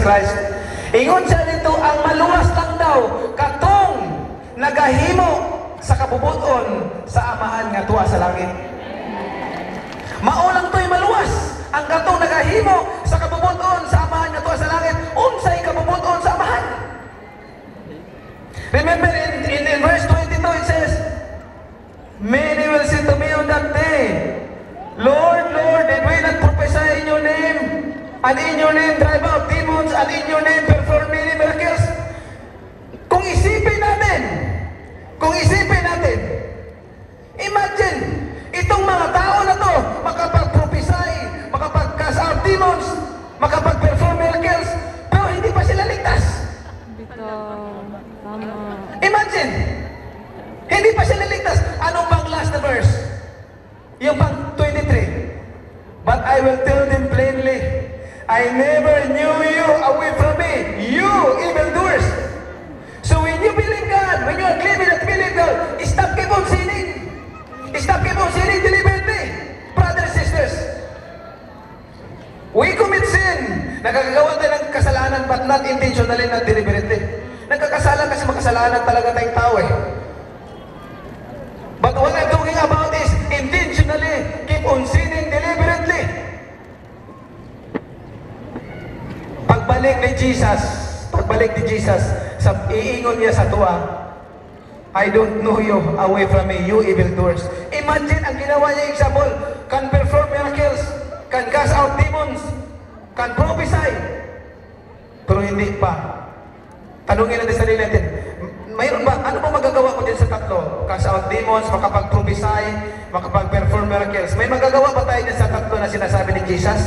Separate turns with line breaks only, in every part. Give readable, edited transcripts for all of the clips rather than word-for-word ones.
Christ. Ingon siya dito, ang maluwas lang daw, katong nagahimo sa kabubuton sa amahan nga tuwa sa langit. Maulang to'y maluwas, ang katong nagahimo sa kabubuton sa amahan nga tuwa sa langit, unsay kabubuton sa amahan. Remember in verse 22 it says, many will say to me on that day, Lord, Lord, did we not prophesy in your name? And in your name drive out demons, and in your name perform many miracles? Kung isipin natin, imagine, itong mga tao na to, makapag-prophesy, makapag-cast out demons, makapag-perform miracles, pero hindi pa sila ligtas. Imagine, hindi pa sila ligtas. Anong pang last na verse? Yung pang 23. But I will tell them plainly, I never knew you, away from me, you evildoers. So when you believe God, when you are claiming that believe God, stop keep on sinning. Stop keep on sinning deliberately. Brothers and sisters, we commit sin. Nagkagawa tayo ng kasalanan but not intentionally, not deliberately. Nagkakasala kasi makasalanan talaga tayong tao eh. But what I'm talking about is intentionally keep on sinning deliberately. Pagbalik ni Jesus, sa iingon niya sa tuwa, I don't know you, away from me, you evildoers. Imagine ang ginawa niya example, can perform miracles, can cast out demons, can prophesy, pero hindi pa. Tanungin natin sa sarili natin, mayroon ba, ano ba magagawa ko din sa tatlo? Cast out demons, makapag-prophesy, makapag-perform miracles. May magagawa ba tayo din sa tatlo na sinasabi ni Jesus?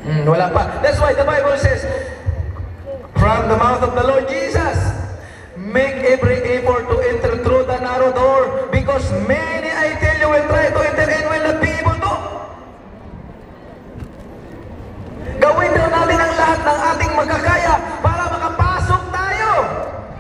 Wala pa. That's why the Bible says, from the mouth of the Lord Jesus, make every effort to enter through the narrow door, because many, I tell you, will try to enter and will not be able to. Gawin daw natin ang lahat ng ating magkakaya para makapasok tayo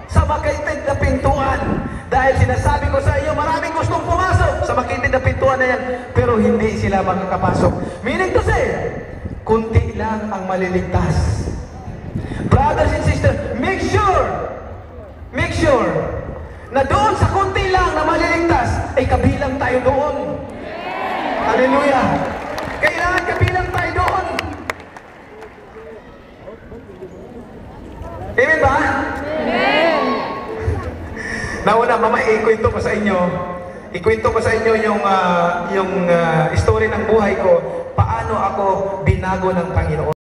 sa makitid na pintuan. Dahil sinasabi ko sa iyo, maraming gustong pumasok sa makitid na pintuan na yan, pero hindi sila makakapasok. Meaning to say, kunti lang ang maliligtas. Brothers and sisters, make sure na doon sa kunti lang na maliligtas, ay kabilang tayo doon. Hallelujah! Kailangan kabilang tayo doon. Amen ba? Amen! Nauna, mama, ikwento ko sa inyo yung story ng buhay ko, paano ako binago ng Panginoon.